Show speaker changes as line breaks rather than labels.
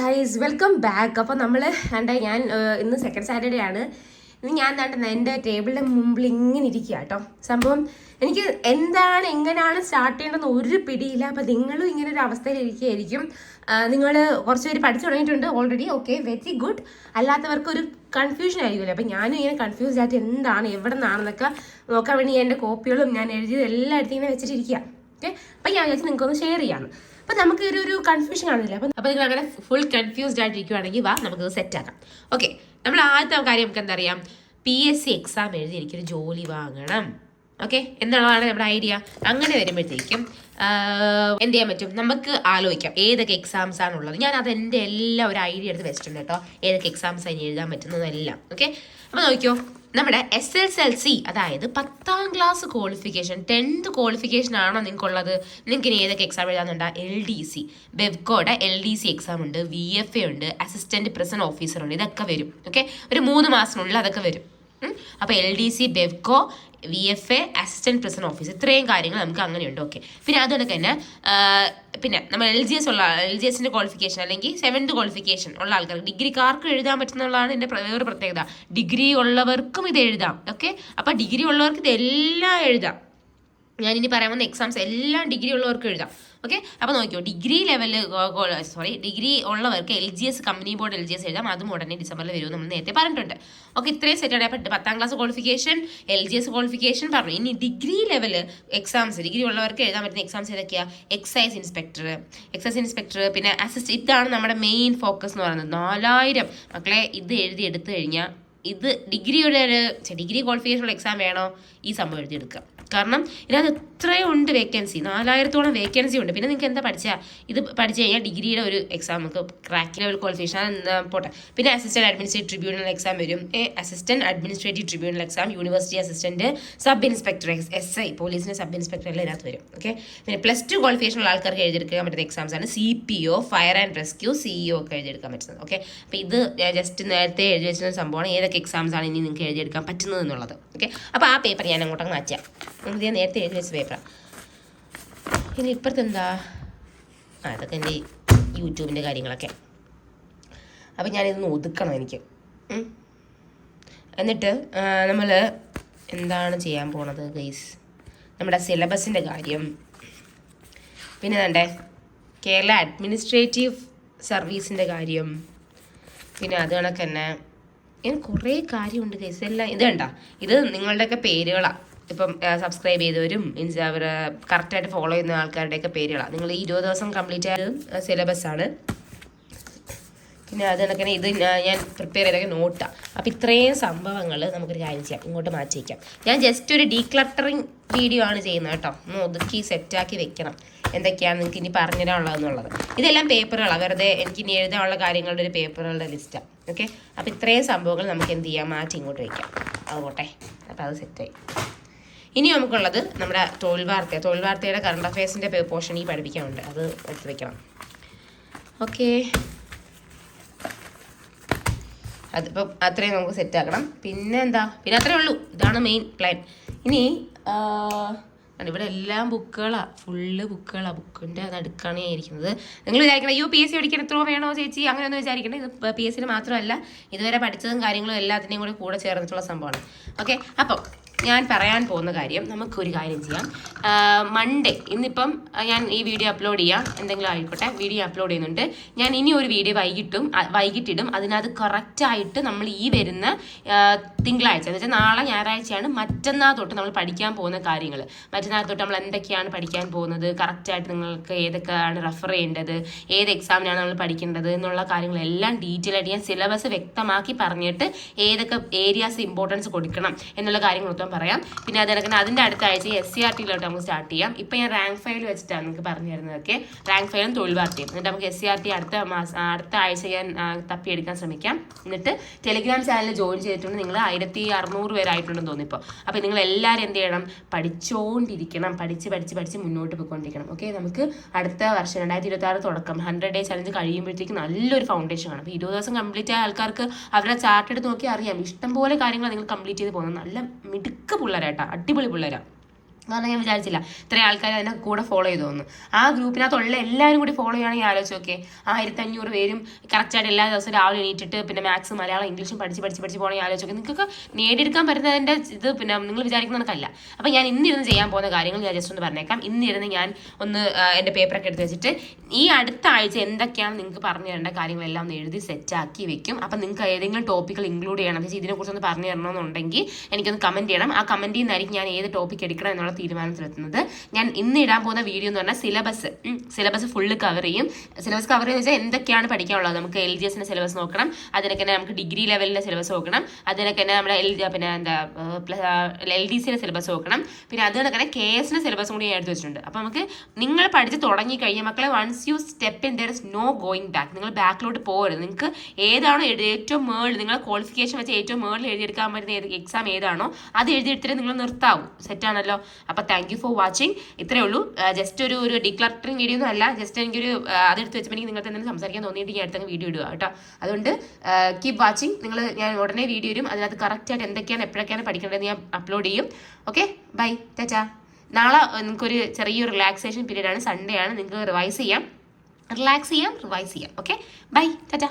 Guys welcome back. അപ്പോൾ നമ്മൾ ഞാൻ ഇന്ന് സെക്കൻഡ് സാറ്റർഡേ ആണ്. ഇന്ന് ഞാൻ എൻ്റെ ടേബിളിൻ്റെ മുമ്പിൽ ഇങ്ങനെ ഇരിക്കുക കേട്ടോ. സംഭവം എനിക്ക് എങ്ങനെയാണ് സ്റ്റാർട്ട് ചെയ്യേണ്ടതെന്ന് ഒരു പിടിയില്ല. അപ്പോൾ നിങ്ങളും ഇങ്ങനെ ഒരു അവസ്ഥയിൽ ഇരിക്കുകയായിരിക്കും. നിങ്ങൾ കുറച്ച് പേര് പഠിച്ചു തുടങ്ങിയിട്ടുണ്ട് ഓൾറെഡി, ഓക്കെ, വെരി ഗുഡ്. അല്ലാത്തവർക്കൊരു കൺഫ്യൂഷൻ ആയിരിക്കുമല്ലോ. അപ്പോൾ ഞാനും ഇങ്ങനെ കൺഫ്യൂസ്ഡ് ആയിട്ട് എന്താണ് എവിടെ നിന്നാണെന്നൊക്കെ നോക്കാൻ വേണ്ടി എൻ്റെ കോപ്പികളും ഞാൻ എഴുതിയത് എല്ലായിടത്തും ഇങ്ങനെ വെച്ചിട്ടിരിക്കുക. ഓക്കെ, അപ്പം ഞാൻ വിചാരിച്ചു നിങ്ങൾക്കൊന്ന് ഷെയർ ചെയ്യാമെന്ന്. അപ്പം നമുക്ക് ഒരു കൺഫ്യൂഷൻ കാണില്ല. അപ്പം നിങ്ങൾ അങ്ങനെ ഫുൾ കൺഫ്യൂസ്ഡ് ആയിട്ടിരിക്കുവാണെങ്കിൽ നമുക്കത് സെറ്റ് ആക്കാം. ഓക്കെ, നമ്മൾ ആദ്യത്തെ കാര്യം നമുക്ക് എന്താ അറിയാം, PSC എക്സാം എഴുതി എനിക്കൊരു ജോലി വാങ്ങണം. ഓക്കെ, എന്നുള്ളതാണ് നമ്മുടെ ഐഡിയ. അങ്ങനെ വരുമ്പോഴത്തേക്കും എന്ത് ചെയ്യാൻ പറ്റും, നമുക്ക് ആലോചിക്കാം ഏതൊക്കെ എക്സാംസ് ആണുള്ളത്. ഞാൻ അത് എൻ്റെ എല്ലാം ഒരു ഐഡിയ എടുത്ത് വെച്ചിട്ടുണ്ട് കേട്ടോ, ഏതൊക്കെ എക്സാംസ് അതിന് എഴുതാൻ പറ്റുന്നതെല്ലാം. ഓക്കെ, അപ്പോൾ നോക്കിയോ, നമ്മുടെ SSLC, അതായത് 10ാം ക്ലാസ് ക്വാളിഫിക്കേഷൻ, 10th ക്വാളിഫിക്കേഷൻ ആണോ നിങ്ങൾക്കുള്ളത്, നിങ്ങൾക്ക് ഇനി ഏതൊക്കെ എക്സാം എഴുതാന്നുണ്ട്? LDC, ബെവ്കോയുടെ LDC എക്സാം ഉണ്ട്, VFA ഉണ്ട്, അസിസ്റ്റന്റ് പ്രസന്റ് ഓഫീസർ ഉണ്ട്. ഇതൊക്കെ വരും. ഓക്കെ, ഒരു 3 മാസത്തിനുള്ളിൽ അതൊക്കെ വരും. അപ്പോൾ LDC, Bevco, VFA, assistant present officer, ഇത്രയും കാര്യങ്ങൾ നമുക്ക് അങ്ങനെയുണ്ട്. ഓക്കെ, പിന്നെ അതുകൊണ്ടൊക്കെ തന്നെ പിന്നെ നമ്മൾ LGSന്റെ ക്വാളിഫിക്കേഷൻ അല്ലെങ്കിൽ 7th ക്വാളിഫിക്കേഷൻ ഉള്ള ആൾക്കാർക്ക്, ഡിഗ്രിക്കാർക്ക് എഴുതാൻ പറ്റുന്നതാണ് എൻ്റെ വേറെ പ്രത്യേകത. ഡിഗ്രി ഉള്ളവർക്കും ഇത് എഴുതാം. ഓക്കെ, അപ്പോൾ ഡിഗ്രി ഉള്ളവർക്ക് ഇതെല്ലാം എഴുതാം. ഞാനിനി പറയാൻ വന്ന എക്സാംസ് എല്ലാം ഡിഗ്രി ഉള്ളവർക്ക് എഴുതാം. ഓക്കെ, അപ്പോൾ നോക്കിയോ, ഡിഗ്രി ഉള്ളവർക്ക് LGS, കമ്പനി ബോർഡ് LGS എഴുതാം. അതും ഉടനെ ഡിസംബറിൽ വരുമെന്ന് നമ്മൾ നേരത്തെ പറഞ്ഞിട്ടുണ്ട്. ഓക്കെ, ഇത്രയും സെറ്റാണ്. അപ്പോൾ 10ാം ക്ലാസ് ക്വാളിഫിക്കേഷൻ, LGS ക്വാളിഫിക്കേഷൻ പറഞ്ഞു. ഇനി ഡിഗ്രി ലെവൽ എക്സാംസ്, ഡിഗ്രി ഉള്ളവർക്ക് എഴുതാൻ പറ്റുന്ന എക്സാംസ് ഏതൊക്കെയാണ്? എക്സൈസ് ഇൻസ്പെക്ടർ, പിന്നെ അസിസ്റ്റ്. ഇതാണ് നമ്മുടെ മെയിൻ ഫോക്കസ് എന്ന് പറയുന്നത്. 4000 മക്കളെ, ഇത് എടുത്തു കഴിഞ്ഞാൽ ഇത് ഡിഗ്രി ക്വാളിഫിക്കേഷനുള്ള എക്സാം വേണോ, ഈ സംഭവം എഴുതിയെടുക്കുക. കാരണം ഇതിനകത്ത് എത്രയും ഉണ്ട് വേക്കൻസി, 4000-ഓളം വേക്കൻസി ഉണ്ട്. പിന്നെ നിങ്ങൾക്ക് എന്താ ഇത് പഠിച്ചു കഴിഞ്ഞാൽ ഡിഗ്രിയുടെ ഒരു എക്സാം നമുക്ക് ക്രാക്ക് ലെവൽ ക്വാളിഫിക്കേഷൻ പോട്ടെ. പിന്നെ അസിസ്റ്റന്റ് അഡ്മിനിസ്ട്രേറ്റീവ് ട്രിബ്യൂണൽ എക്സാം വരും. Assistant administrative tribunal exam, university assistant, sub inspector, SI പോലീസിന്റെ സബ് ഇൻസ്പെക്ടർ എല്ലാം ഇതിനകത്ത് വരും. ഓക്കെ, പിന്നെ +2 ക്വാളിഫിക്കേഷൻ ഉള്ള ആൾക്കാർക്ക് എഴുതിയെടുക്കാൻ പറ്റുന്ന എക്സാംസ് ആണ് CPO, fire and rescue, CEO ഒക്കെ എഴുതിയെടുക്കാൻ പറ്റുന്നത്. ഓക്കെ, അപ്പോൾ ഇത് ഞാൻ ജസ്റ്റ് നേരത്തെ എഴുതി വെച്ചിരുന്ന സംഭവമാണ്, ഏതൊക്കെ എക്സാംസ് ആണ് ഇനി നിങ്ങൾക്ക് എഴുതിയെടുക്കാൻ പറ്റുന്നത് എന്നുള്ളത്. ഓക്കെ, അപ്പോൾ ആ പേപ്പർ ഞാൻ അങ്ങോട്ടങ്ങ് മാറ്റാം. ഞാൻ നേരത്തെ എഴുതി വെച്ച പേപ്പറാണ്. ഇനി ഇപ്പുറത്ത് എന്താ, അതൊക്കെ എൻ്റെ യൂട്യൂബിൻ്റെ കാര്യങ്ങളൊക്കെ. അപ്പം ഞാനിതൊന്ന് ഒതുക്കണം എനിക്ക്. എന്നിട്ട് നമ്മൾ എന്താണ് ചെയ്യാൻ പോണത് ഗൈസ്, നമ്മുടെ സിലബസിൻ്റെ കാര്യം, പിന്നെ വേണ്ടേ കേരള അഡ്മിനിസ്ട്രേറ്റീവ് സർവീസിൻ്റെ കാര്യം, പിന്നെ അത് കണക്ക് തന്നെ കുറേ കാര്യമുണ്ട് ഗൈസ്. എല്ലാം ഇത് കണ്ട, ഇത് നിങ്ങളുടെയൊക്കെ പേരുകളാണ്. ഇപ്പം സബ്സ്ക്രൈബ് ചെയ്തവരും അവർ കറക്റ്റായിട്ട് ഫോളോ ചെയ്യുന്ന ആൾക്കാരുടെയൊക്കെ പേരുകളാണ്. നിങ്ങൾ 20 ദിവസം കംപ്ലീറ്റ് ആയത് സിലബസാണ്. പിന്നെ അത് കണക്കിന് ഇത് ഞാൻ പ്രിപ്പയർ ചെയ്തൊക്കെ നോട്ടാണ്. അപ്പോൾ ഇത്രയും സംഭവങ്ങൾ നമുക്കൊരു കാര്യം ചെയ്യാം, ഇങ്ങോട്ട് മാറ്റി വയ്ക്കാം. ഞാൻ ജസ്റ്റ് ഒരു ഡീക്ലട്ടറിങ് വീഡിയോ ആണ് ചെയ്യുന്നത് കേട്ടോ. ഒന്ന് ഒതുക്കി സെറ്റാക്കി വെക്കണം എന്തൊക്കെയാണ് നിങ്ങൾക്ക് ഇനി പറഞ്ഞുതരാനുള്ളതെന്നുള്ളത്. ഇതെല്ലാം പേപ്പറുകളാണ്, വെറുതെ എനിക്ക് ഇനി എഴുതാനുള്ള കാര്യങ്ങളുടെ ഒരു പേപ്പറുകളുടെ ലിസ്റ്റാണ്. ഓക്കെ, അപ്പോൾ ഇത്രയും സംഭവങ്ങൾ നമുക്ക് എന്ത് ചെയ്യാം, മാറ്റി ഇങ്ങോട്ട് വയ്ക്കാം. അതുകൊട്ടെ, അപ്പോൾ അത് സെറ്റായി. ഇനി നമുക്കുള്ളത് നമ്മുടെ തൊഴിൽ വാർത്തയുടെ കറണ്ട് അഫയേഴ്സിൻ്റെ പോർഷൻ ഈ പഠിപ്പിക്കാനുണ്ട്, അത് എടുത്ത് വെക്കണം. ഓക്കെ, അതിപ്പോൾ അത്രയും നമുക്ക് സെറ്റാക്കണം. പിന്നെ അത്രേ ഉള്ളൂ. ഇതാണ് മെയിൻ പ്ലാൻ. ഇനി ഇവിടെ എല്ലാം ബുക്കുകളാണ്, ഫുള്ള് ബുക്കുകളാണ്. ബുക്കിൻ്റെ നടുക്കാണ് ഇരിക്കുന്നത്. നിങ്ങൾ വിചാരിക്കണം അയ്യോ PSC പഠിക്കാൻ എത്രയോ വേണോ ചേച്ചി, അങ്ങനെയൊന്നും വിചാരിക്കണം. ഇത് PSC മാത്രമല്ല, ഇതുവരെ പഠിച്ചതും കാര്യങ്ങളും എല്ലാത്തിൻ്റെയും കൂടെ ചേർന്നിട്ടുള്ള സംഭവമാണ്. ഓക്കെ, അപ്പം ഞാൻ പറയാൻ പോകുന്ന കാര്യം, നമുക്കൊരു കാര്യം ചെയ്യാം. മൺഡേ, ഇന്നിപ്പം ഞാൻ ഈ വീഡിയോ അപ്ലോഡ് ചെയ്യാം, എന്തെങ്കിലും ആയിക്കോട്ടെ, വീഡിയോ അപ്ലോഡ് ചെയ്യുന്നുണ്ട്. ഞാൻ ഇനി ഒരു വീഡിയോ വൈകിട്ടിടും. അതിനകത്ത് കറക്റ്റായിട്ട് നമ്മൾ ഈ വരുന്ന തിങ്കളാഴ്ച, എന്ന് വെച്ചാൽ നാളെ ഞായറാഴ്ചയാണ്, മറ്റന്നാൾ തൊട്ട് നമ്മൾ പഠിക്കാൻ പോകുന്ന കാര്യങ്ങൾ. മറ്റന്നാൾ തൊട്ട് നമ്മൾ എന്തൊക്കെയാണ് പഠിക്കാൻ പോകുന്നത്, കറക്റ്റായിട്ട് നിങ്ങൾക്ക് ഏതൊക്കെയാണ് റെഫർ ചെയ്യേണ്ടത്, ഏത് എക്സാമിനാണ് നമ്മൾ പഠിക്കേണ്ടത് എന്നുള്ള കാര്യങ്ങളെല്ലാം ഡീറ്റെയിൽ ആയിട്ട് ഞാൻ സിലബസ് വ്യക്തമാക്കി പറഞ്ഞിട്ട് ഏതൊക്കെ ഏരിയാസ് ഇമ്പോർട്ടൻസ് കൊടുക്കണം എന്നുള്ള കാര്യങ്ങളൊക്കെ പറയാം. പിന്നെ അതിൻ്റെ അടുത്ത ആഴ്ച SCRT-യിലോട്ട് നമുക്ക് സ്റ്റാർട്ട് ചെയ്യാം. ഇപ്പം ഞാൻ റാങ്ക് ഫയൽ വെച്ചിട്ടാണ് നിങ്ങൾക്ക് പറഞ്ഞു തരുന്നതൊക്കെ, റാങ്ക് ഫയലും തൊഴിൽ വാർത്തയും. എന്നിട്ട് നമുക്ക് SCRT അടുത്ത ആഴ്ച ഞാൻ തപ്പിയെടുക്കാൻ ശ്രമിക്കാം. എന്നിട്ട് ടെലിഗ്രാം ചാനൽ ജോയിൻ ചെയ്തിട്ടുണ്ട്. നിങ്ങൾ 1600 പേരായിട്ടുണ്ടെന്ന് തോന്നിപ്പോൾ. അപ്പോൾ നിങ്ങൾ എല്ലാവരും എന്ത് ചെയ്യണം, പഠിച്ചുകൊണ്ടിരിക്കണം, പഠിച്ച് മുന്നോട്ട് പോയിക്കൊണ്ടിരിക്കണം. ഓക്കെ, നമുക്ക് അടുത്ത വർഷം 2026 തുടക്കം 100 ഡേ ചലഞ്ച് കഴിയുമ്പോഴത്തേക്ക് നല്ലൊരു ഫൗണ്ടേഷൻ ആണ്. അപ്പോൾ 20 ദിവസം കംപ്ലീറ്റ് ആയ ആൾക്കാർക്ക് അവരുടെ ചാർട്ട് എടുത്ത് നോക്കി അറിയാം, ഇഷ്ടംപോലെ കാര്യങ്ങൾ നിങ്ങൾ കംപ്ലീറ്റ് ചെയ്ത് പോകുന്നത്. നല്ല മിടുക്ക് പിള്ളേരാട്ടാ, അടിപൊളി പിള്ളേരാണ്. കാരണം ഞാൻ വിചാരിച്ചില്ല ഇത്രയും ആൾക്കാർ അതിനെ കൂടെ ഫോളോ ചെയ്തു തോന്നുന്നു. ആ ഗ്രൂപ്പിനകത്തുള്ള എല്ലാവരും കൂടി ഫോളോ ചെയ്യുകയാണെങ്കിൽ ആലോചിച്ച് നോക്കെ 1500 പേരും കറക്റ്റായിട്ട് എല്ലാ ദിവസവും രാവിലെ എണീറ്റിട്ട് പിന്നെ മാത്സ് മലയാളം ഇംഗ്ലീഷും പഠിച്ച് പോകണമെങ്കിൽ ആലോചിച്ച് നോക്കെ. നിങ്ങൾക്ക് നേടിയെടുക്കാൻ പറ്റുന്നതിൻ്റെ ഇത് പിന്നെ നിങ്ങൾ വിചാരിക്കുന്ന കണക്കല്ല. അപ്പം ഞാൻ ഇന്നിരുന്ന് ചെയ്യാൻ പോകുന്ന കാര്യങ്ങൾ ഞാൻ ജസ്റ്റ് ഒന്ന് പറഞ്ഞേക്കാം. ഇന്നിരുന്ന് ഞാൻ ഒന്ന് എൻ്റെ പേപ്പറൊക്കെ എടുത്ത് വെച്ചിട്ട് ഈ അടുത്ത ആഴ്ച എന്തൊക്കെയാണ് നിങ്ങൾക്ക് പറഞ്ഞു തരേണ്ട കാര്യങ്ങളെല്ലാം ഒന്ന് എഴുതി സെറ്റാക്കി വെക്കും. അപ്പം നിങ്ങൾക്ക് ഏതെങ്കിലും ടോപ്പിക്കുകൾ ഇൻക്ലൂഡ് ചെയ്യണം, ഇതിനെക്കുറിച്ചൊന്ന് പറഞ്ഞു തരണമെന്നുണ്ടെങ്കിൽ എനിക്കൊന്ന് കമൻറ്റ് ചെയ്യണം. ആ കമൻറ്റിൽ നിന്നായിരിക്കും ഞാൻ ഏത് ടോപ്പിക് എടുക്കണം എന്നുള്ള തീരുമാനത്തിലെത്തുന്നത്. ഞാൻ ഇന്ന് ഇടാൻ പോകുന്ന വീഡിയോ എന്ന് പറഞ്ഞാൽ സിലബസ് ഫുള്ള് കവർ ചെയ്യും. സിലബസ് കവർ ചെയ്യുന്ന വെച്ചാൽ എന്തൊക്കെയാണ് പഠിക്കാനുള്ളത്. നമുക്ക് LGSന്റെ സിലബസ് നോക്കണം, അതിനൊക്കെ തന്നെ നമുക്ക് ഡിഗ്രി ലെവലിൻ്റെ സിലബസ് നോക്കണം, അതിനൊക്കെ തന്നെ നമ്മുടെ LDCയുടെ സിലബസ് നോക്കണം, പിന്നെ അതുകൊണ്ട് തന്നെ KSന്റെ സിലബസും കൂടി ഞാൻ എടുത്ത് വെച്ചിട്ടുണ്ട്. അപ്പോൾ നമുക്ക് നിങ്ങൾ പഠിച്ച് തുടങ്ങി കഴിഞ്ഞാൽ മക്കളെ once you step in there is no going back. നിങ്ങൾ ബാക്കിലോട്ട് പോകരുത്. നിങ്ങൾക്ക് ഏതാണോ ഏറ്റവും മേളിൽ നിങ്ങളെ ക്വാളിഫിക്കേഷൻ വെച്ച് ഏറ്റവും മേളിൽ എഴുതിയെടുക്കാൻ പറ്റുന്ന എക്സാം ഏതാണോ അത് എഴുതിയെടുത്തിട്ട് നിങ്ങൾ നിർത്താവും. സെറ്റാണല്ലോ. അപ്പോൾ താങ്ക് യു ഫോർ വാച്ചിങ്. ഇത്രയേ ഉള്ളൂ. ജസ്റ്റ് ഒരു ഡിക്ലറേറ്ററിങ് വീഡിയോ ഒന്നും അല്ല. ജസ്റ്റ് എനിക്കൊരു അതെടുത്ത് വെച്ചപ്പോൾ എനിക്ക് നിങ്ങൾക്ക് എന്തെങ്കിലും സംസാരിക്കാൻ തോന്നിയിട്ട് ഞാൻ അടുത്ത വീഡിയോ ഇടുക കേട്ടോ. അതുകൊണ്ട് കീപ് വാച്ചിങ്. ഞാൻ ഉടനെ വീഡിയോ ഇടും. അതിനകത്ത് കറക്റ്റായിട്ട് എന്തൊക്കെയാണ് എപ്പോഴൊക്കെയാണ് പഠിക്കേണ്ടതെന്ന് ഞാൻ അപ്ലോഡ് ചെയ്യും. Okay, bye, tata. നാളെ നിങ്ങൾക്കൊരു ചെറിയൊരു റിലാക്സേഷൻ പീരീഡ് ആണ്. സൺഡേ ആണ്. നിങ്ങൾക്ക് റിവൈസ് ചെയ്യാം. Okay, bye, Tata.